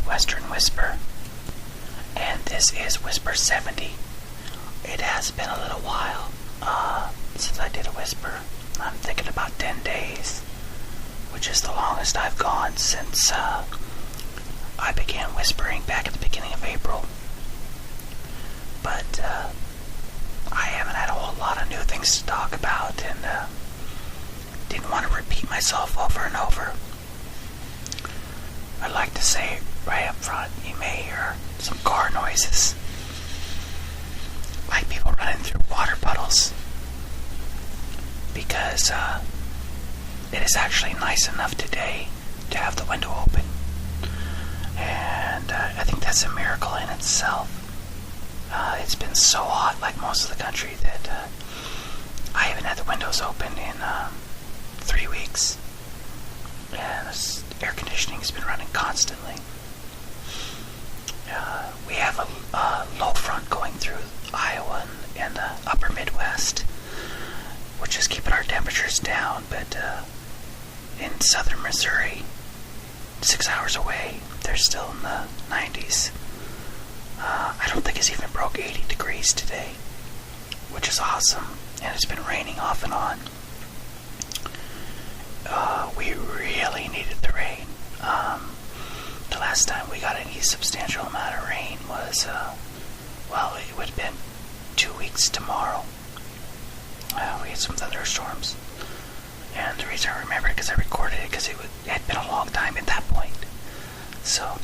Western Whisper, and this is Whisper 70. It has been a little while since I did a whisper. I'm thinking about 10 days, which is the longest I've gone since I began whispering back at the beginning of April. But I haven't had a whole lot of new things to talk about, and didn't want to repeat myself over and over. I'd like to say right up front, you may hear some car noises, like people running through water puddles, because it is actually nice enough today to have the window open, and I think that's a miracle in itself. It's been so hot, like most of the country, that I haven't had the windows open in 3 weeks, and this air conditioning has been running constantly. We have a low front going through Iowa and the upper Midwest, which is keeping our temperatures down, but in southern Missouri, 6 hours away, they're still in the 90s. I don't think it's even broke 80 degrees today, which is awesome, and it's been raining off and on. We really needed the rain. The last time we got any substantial amount of rain was, it would have been 2 weeks tomorrow. We had some thunderstorms, and the reason I remember it because I recorded it, because it had been a long time at that point. So,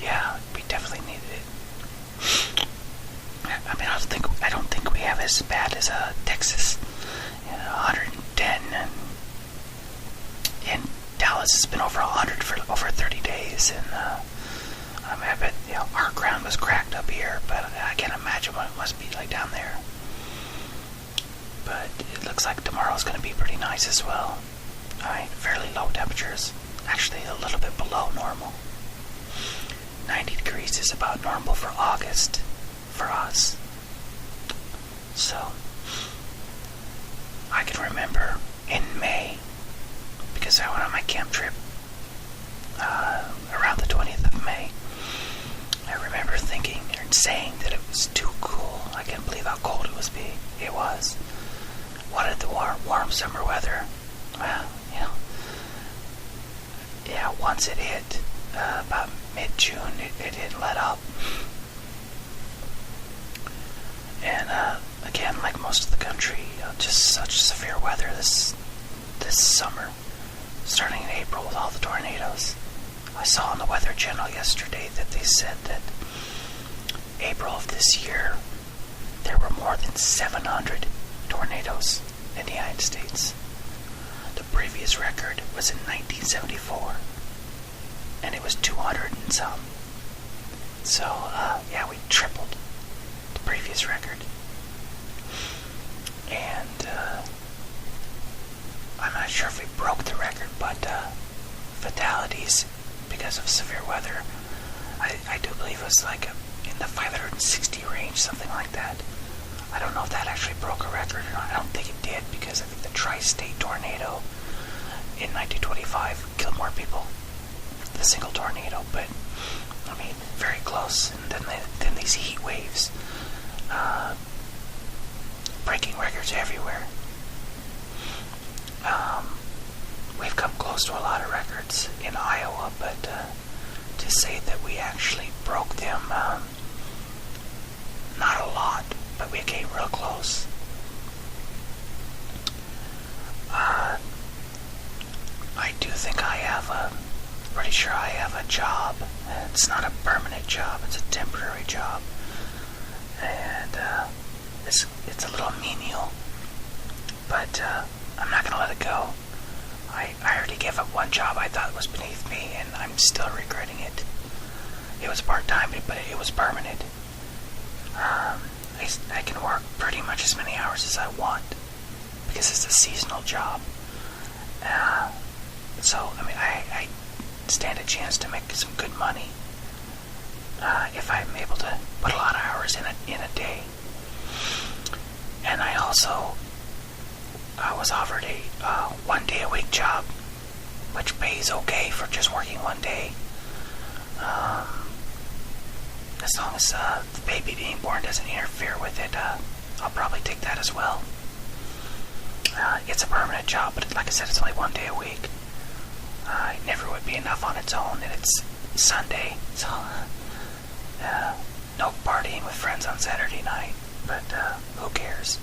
yeah, we definitely needed it. I mean, I don't think we have as bad as Texas. 110, and in Dallas it's been over 100 for over 30 days, and I bet our ground was cracked up here, but I can't imagine what it must be like down there. But it looks like tomorrow's going to be pretty nice as well. Fairly low temperatures, actually a little bit below normal. 90 degrees is about normal for August for us. So I can remember in May, because I went on my camp trip around the 20th of May. I remember thinking and saying that it was too cool. I can't believe how cold it was. Wanted the warm summer weather. Well, once it hit about mid-June, it didn't let up. And again, like most of the country, just such severe weather this summer, starting in April with all the tornadoes. I saw on the Weather Channel yesterday that they said that April of this year there were more than 700 tornadoes in the United States. The previous record was in 1974, and it was 200 and some. So, we tripled the previous record. And I'm not sure if we broke the record, but fatalities because of severe weather, I do believe it was like in the 560 range, something like that. I don't know if that actually broke a record or not. I don't think it did, because I think the tri-state tornado in 1925 killed more people than the single tornado, but I mean, very close. And then these heat waves, breaking records everywhere. We've come close to a lot of records in Iowa, but to say that we actually broke them, not a lot, but we came real close. I do think pretty sure I have a job. It's not a permanent job, it's a temporary job. And it's a little menial, but I'm not going to let it go. I already gave up one job I thought was beneath me, and I'm still regretting it. It was part-time, but it was permanent. I can work pretty much as many hours as I want, because it's a seasonal job. So, I mean, I stand a chance to make some good money if I'm able to put a lot of hours in a day. And I also was offered a one-day-a-week job, which pays okay for just working one day. Um, as long as the baby being born doesn't interfere with it, I'll probably take that as well. It's a permanent job, but like I said, it's only 1 day a week. It never would be enough on its own, and it's Sunday, so no partying with friends on Saturday night, but who cares?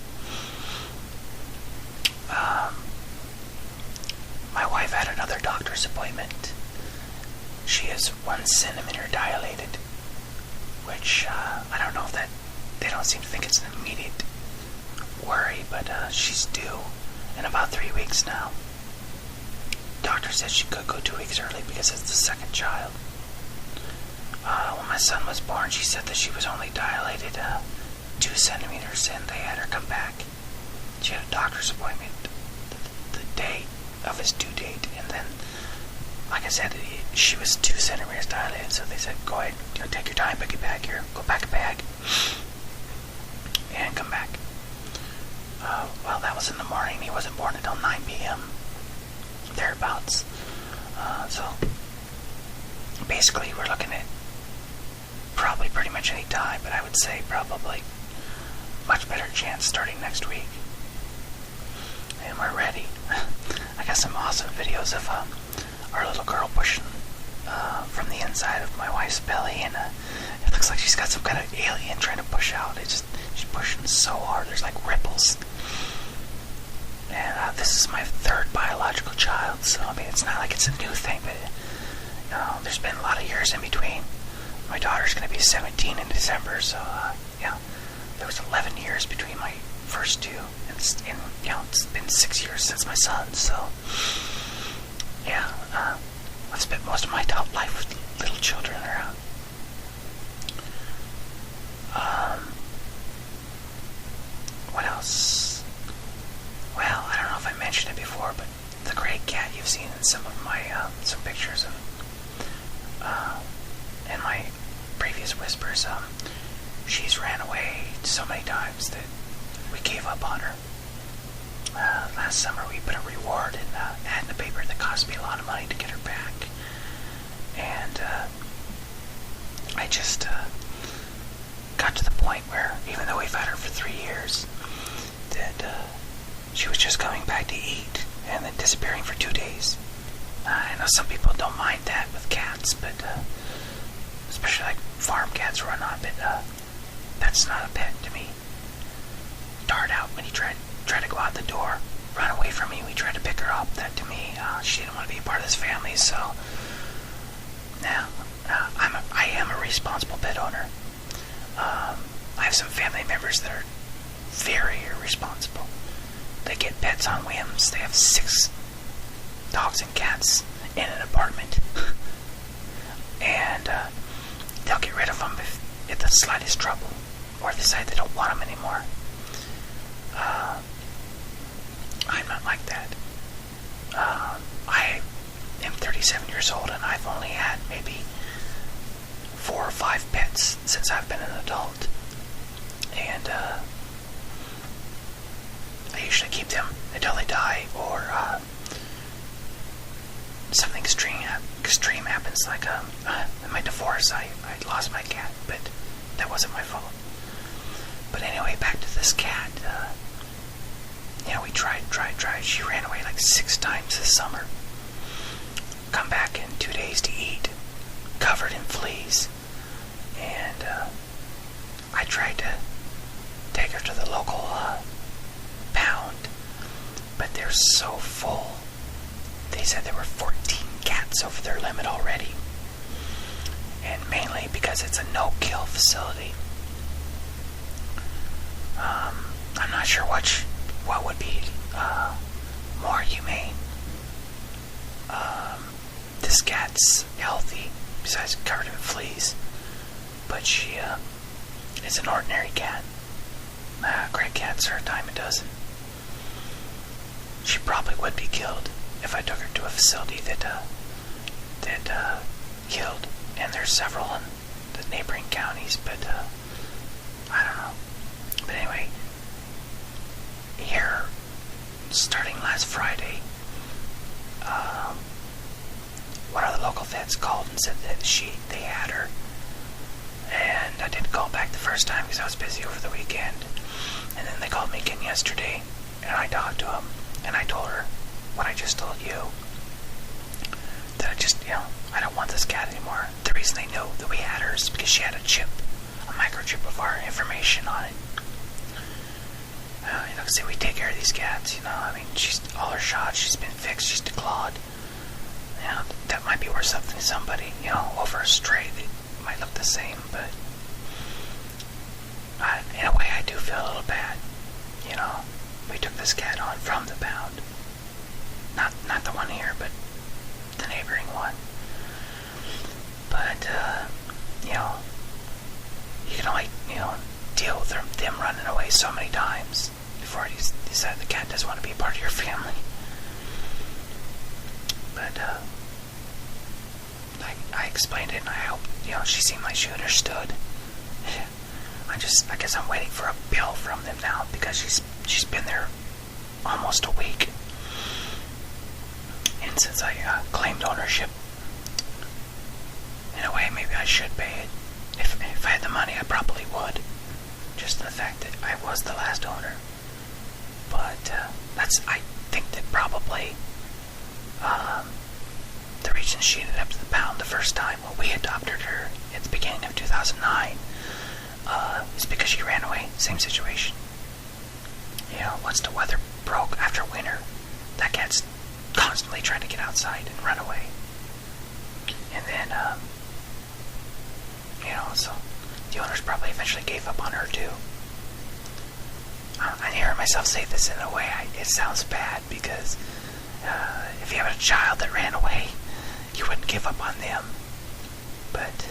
My wife had another doctor's appointment. She is 1 centimeter dilated, which I don't know if that, they don't seem to think it's an immediate worry, but she's due in about 3 weeks now. Doctor said she could go 2 weeks early because it's the second child. When my son was born, she said that she was only dilated 2 centimeters, and they had her come back. She had a doctor's appointment the day of his due date, and then, like I said, she was 2 centimeters dilated, so they said, go ahead, take your time, pick your bag here, go pack a bag, and come back. Well, that was in the morning. He wasn't born until 9 p.m., thereabouts. So, basically, we're looking at probably pretty much any time, but I would say probably much better chance starting next week. And we're ready. I got some awesome videos of our little girl pushing from the inside of my wife's belly, and it looks like she's got some kind of alien trying to push out. She's pushing so hard, there's like ripples. And this is my 3rd biological child, so I mean, it's not like it's a new thing, but there's been a lot of years in between. My daughter's going to be 17 in December, so yeah, there was 11 years between my first 2, and it's been 6 years since my son, so yeah, I've spent most of my adult life with little children around. What else? Well, I don't know if I mentioned it before, but the gray cat you've seen in some of my some pictures of in my previous whispers, she's ran away so many times that we gave up on her. Last summer we put a reward in ad in the paper that cost me a lot of money to get her back, and I just got to the point where, even though we've had her for 3 years, that she was just coming back to eat and then disappearing for 2 days. I know some people don't mind that with cats, but especially like farm cats or whatnot, but that's not a pet to me. Dart out when you try to go out the door, run away from me, we tried to pick her up. That to me, she didn't want to be a part of this family, so now I am a responsible pet owner. I have some family members that are very irresponsible. They get pets on whims. They have 6 dogs and cats in an apartment, and they'll get rid of them if the slightest trouble, or decide they don't want them anymore. I'm not like that. I am 37 years old, and I've only had maybe 4 or 5 pets since I've been an adult, and I usually keep them until they die, or something extreme happens, like in my divorce, I lost my cat, but that wasn't my fault. But anyway, back to this cat. We tried. She ran away like 6 times this summer. Come back in 2 days to eat, covered in fleas. And I tried to take her to the local pound, but they're so full. They said there were 14 cats over their limit already. And mainly because it's a no-kill facility. I'm not sure what would be more humane. This cat's healthy, besides covered in fleas, but she is an ordinary cat. Gray cats are a dime a dozen. She probably would be killed if I took her to a facility that killed, and there's several in the neighboring counties, but I don't know. But anyway, here, starting last Friday, one of the local vets called and said that they had her. And I didn't call back the first time because I was busy over the weekend. And then they called me again yesterday, and I talked to him, and I told her what I just told you. That I don't want this cat anymore. The reason they knew that we had her is because she had a microchip of our information on it. Because we take care of these cats, she's all her shots, she's been fixed, she's declawed. That might be worth something to somebody, over a stray that might look the same, but in a way I do feel a little bad. We took this cat on from the pound. Not the one here, but the neighboring one. But, you can only, deal with them running away so many times before you decide the cat doesn't want to be part of your family. But, I explained it, and I hope, she seemed like she understood. I guess I'm waiting for a bill from them now, because she's been there almost a week. And since I claimed ownership, in a way, maybe I should pay it. If I had the money, I probably would. Just the fact that I was the last owner. But I think that probably the reason she ended up to the pound the first time when we adopted her at the beginning of 2009 is because she ran away. Same situation. Once the weather broke after winter, that cat's constantly trying to get outside and run away. And then, so the owners probably eventually gave up on her too. I hear myself say this in a way, it sounds bad, because if you have a child that ran away, you wouldn't give up on them. But,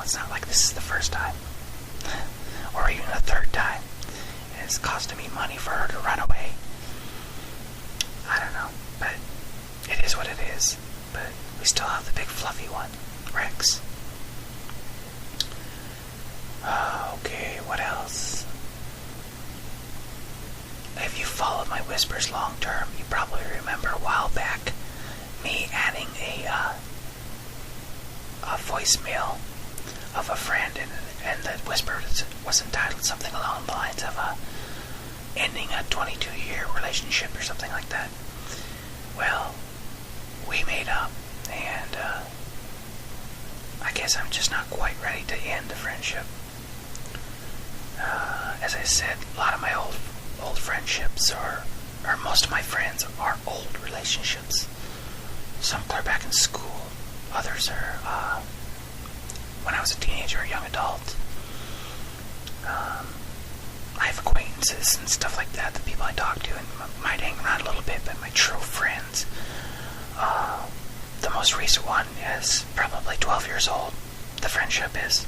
it's not like this is the first time, or even the third time, and it's costing me money for her to run away. I don't know, but it is what it is. But we still have the big fluffy one, Rex. Okay, what else? If you followed my whispers long term, you probably remember a while back me adding a voicemail of a friend, and the whisper was entitled something along the lines of ending a 22-year relationship or something like that. Well, we made up, and I guess I'm just not quite ready to end the friendship. As I said, a lot of my old friendships or most of my friends are old relationships. Some clear back in school, others are when I was a teenager or young adult. I have acquaintances and stuff like that, the people I talk to and might hang around a little bit, but my true friends, the most recent one is probably 12 years old, the friendship is.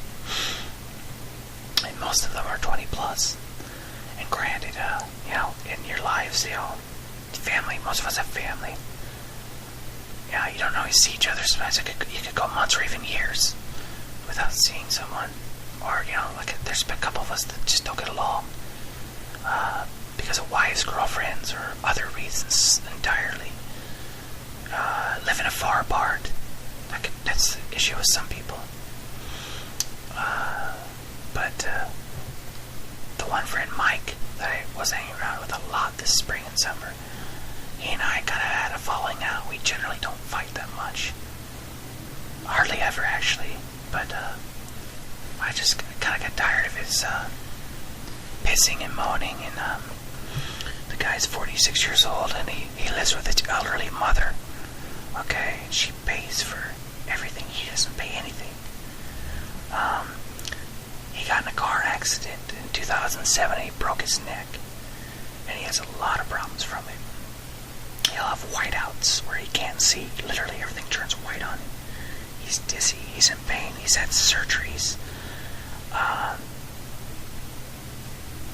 And most of them are 20 plus. And granted, in your lives, family, most of us have family. You don't always see each other. Sometimes you could go months or even years without seeing someone. Or, there's a couple of us that just don't get along. Because of wives, girlfriends, or other reasons entirely. Living far apart. That's the issue with some people. But the one friend, Mike, that I was hanging around with a lot this spring and summer, he and I kind of had a falling out. We generally don't fight that much. Hardly ever, actually. But I just kind of got tired of his pissing and moaning. And the guy's 46 years old, and he lives with his elderly mother. Okay, and she pays for everything. He doesn't pay anything. He got in a car accident in 2007. He broke his neck, and he has a lot of problems from it. He'll have whiteouts where he can't see. Literally everything turns white on him. He's dizzy. He's in pain. He's had surgeries.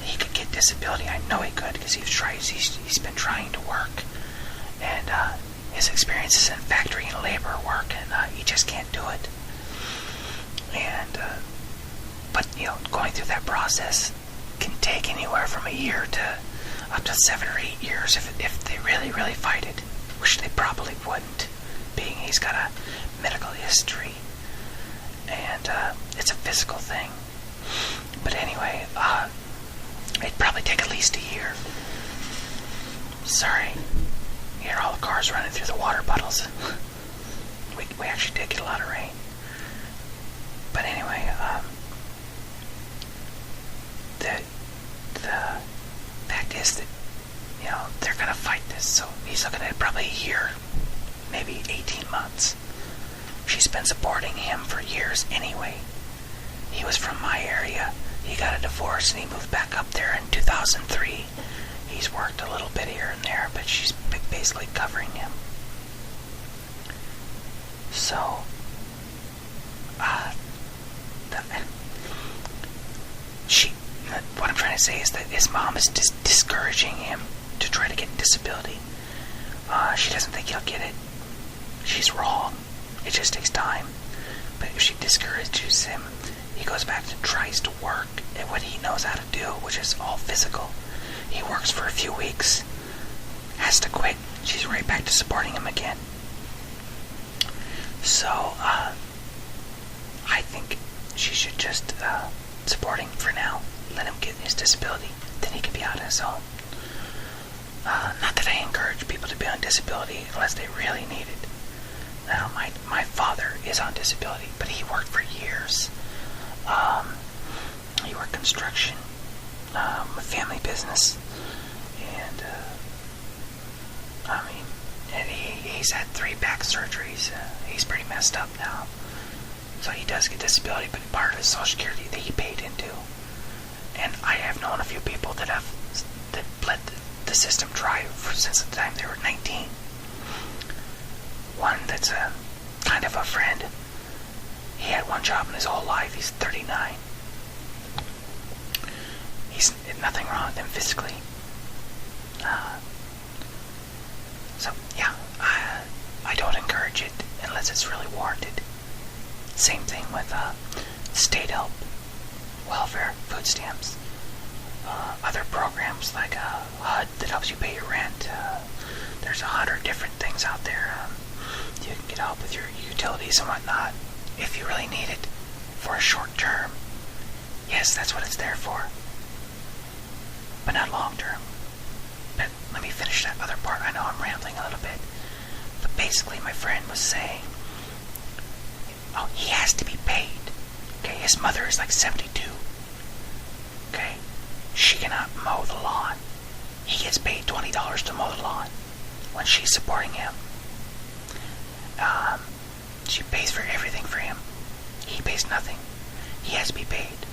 He could get disability. I know he could, because he's been trying to work, and his experiences in factory and labor work, and he just can't do it. And but going through that process can take anywhere from a year to up to 7 or 8 years if they really fight it, which they probably wouldn't, being he's got a medical history, and it's a physical thing. But anyway, it'd probably take at least a year. Sorry, you hear all the cars running through the water puddles. We actually did get a lot of rain. But anyway, the fact is that, they're going to fight this, so he's looking at probably a year, maybe 18 months. She's been supporting him for years anyway. He was from my area. He got a divorce and he moved back up there in 2003. He's worked a little bit here and there, but she's basically covering him. So, what I'm trying to say is that his mom is discouraging him to try to get disability. She doesn't think he'll get it. She's wrong. It just takes time. But if she discourages him, he goes back and tries to work at what he knows how to do, which is all physical. He works for a few weeks, has to quit. She's right back to supporting him again. So, I think she should just support him for now. Let him get his disability. Then he can be out on his own. Not that I encourage people to be on disability unless they really need it. Now, my father is on disability, but he worked for years. He worked construction, a family business, and he's had 3 back surgeries. He's pretty messed up now, so he does get disability, but part of his Social Security that he paid into. And I have known a few people that let the system dry since the time they were 19. One that's kind of a friend. He had one job in his whole life. He's 39. He's nothing wrong with him physically. So yeah, I don't encourage it unless it's really warranted. Same thing with state help, welfare, food stamps, other programs like HUD that helps you pay your rent. There's 100 different things out there. You can get help with your utilities and whatnot if you really need it for a short term. Yes, that's what it's there for, but not long term. But let me finish that other part. I know I'm rambling a little bit, but basically my friend was saying, he has to be paid. Okay, his mother is like 72. Okay, she cannot mow the lawn. He gets paid $20 to mow the lawn when she's supporting him. She pays for everything for him. He pays nothing. He has to be paid.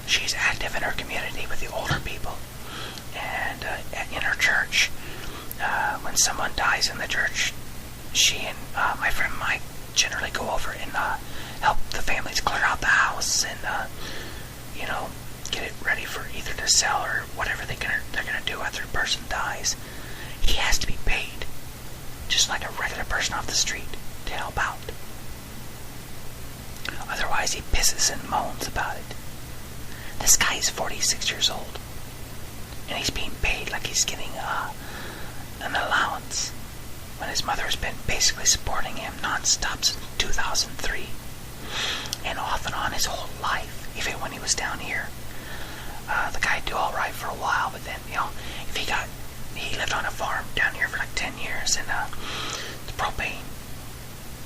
She's active in her community with the older people. And in her church, when someone dies in the church, she and my friend Mike generally go over and help the families clear out the house and, get it ready for either to sell or whatever they're gonna do after a person dies. He has to be paid, just like a regular person off the street, to help out. Otherwise, he pisses and moans about it. This guy is 46 years old, and he's being paid like he's getting an allowance, when his mother has been basically supporting him non-stop since 2003, and off and on his whole life, even when he was down here. The guy do all right for a while, but then, he lived on a farm down here for like 10 years, and the propane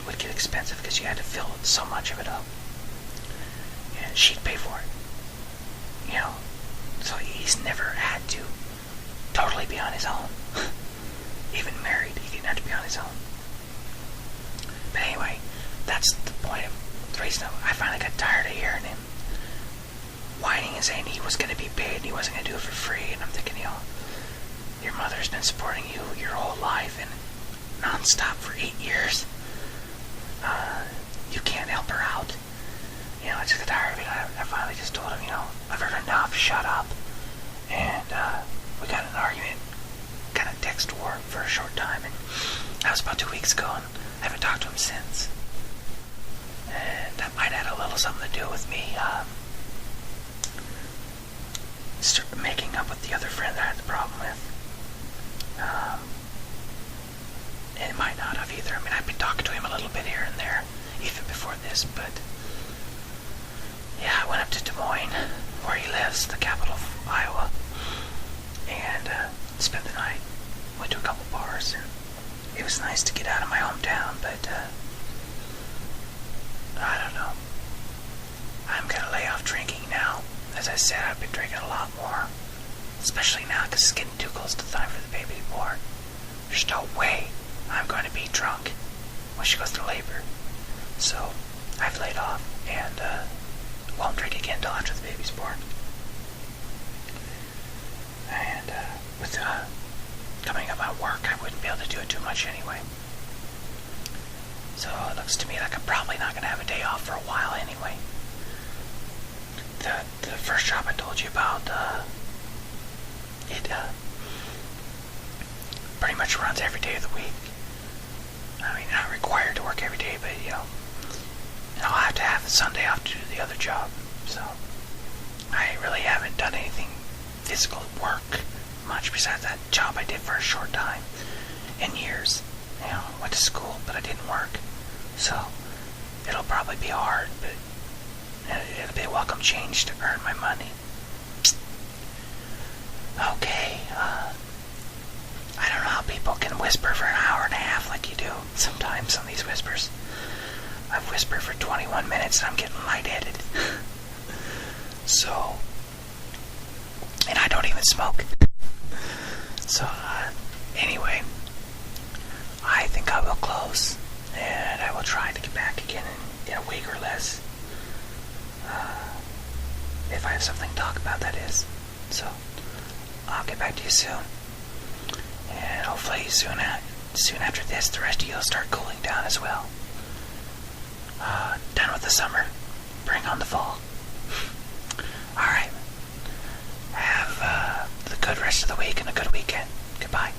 would get expensive because you had to fill so much of it up, and she'd pay for it. So he's never had to totally be on his own. Even married, he didn't have to be on his own. But anyway, that's the point of the reason I finally got tired of hearing him whining and saying he was going to be paid and he wasn't going to do it for free. And I'm thinking, your mother's been supporting you your whole life and non-stop for 8 years. You can't help her out. I just got tired of it. I finally just told him, I've heard enough, shut up. And we got in an argument, kind of text war for a short time, and that was about 2 weeks ago, and I haven't talked to him since. And that might have had a little something to do with me making up with the other friend that I had the problem with. And it might not have either. I mean, I've been talking to him a little bit here and there, even before this, but yeah, I went up to Des Moines, where he lives, the capital of Iowa, and spent the night. Went to a couple bars, and it was nice to get out of my hometown, but I don't know. I'm gonna lay off drinking now. As I said, I've been drinking a lot more, especially now because it's getting too close to the time for the baby to be born. There's no way I'm going to be drunk when she goes to labor. So I've laid off and won't drink again until after the baby's born. And with coming up at work, I wouldn't be able to do it too much anyway. So it looks to me like I'm probably not going to have a day off for a while anyway. The first job I told you about, it pretty much runs every day of the week. I mean, not required to work every day, but I'll have to have Sunday off to do the other job. So I really haven't done anything physical work much besides that job I did for a short time in years. Went to school, but I didn't work. So it'll probably be hard, but it'll be a welcome change to earn my money. Okay, I don't know how people can whisper for an hour and a half like you do sometimes on these whispers. I've whispered for 21 minutes and I'm getting lightheaded. So, and I don't even smoke. So, anyway, I think I will close, and I will try to get back again in a week or less. If I have something to talk about, that is. So, I'll get back to you soon. And hopefully soon after this, the rest of you will start cooling down as well. Done with the summer. Bring on the fall. Alright. Have the good rest of the week and a good weekend. Goodbye.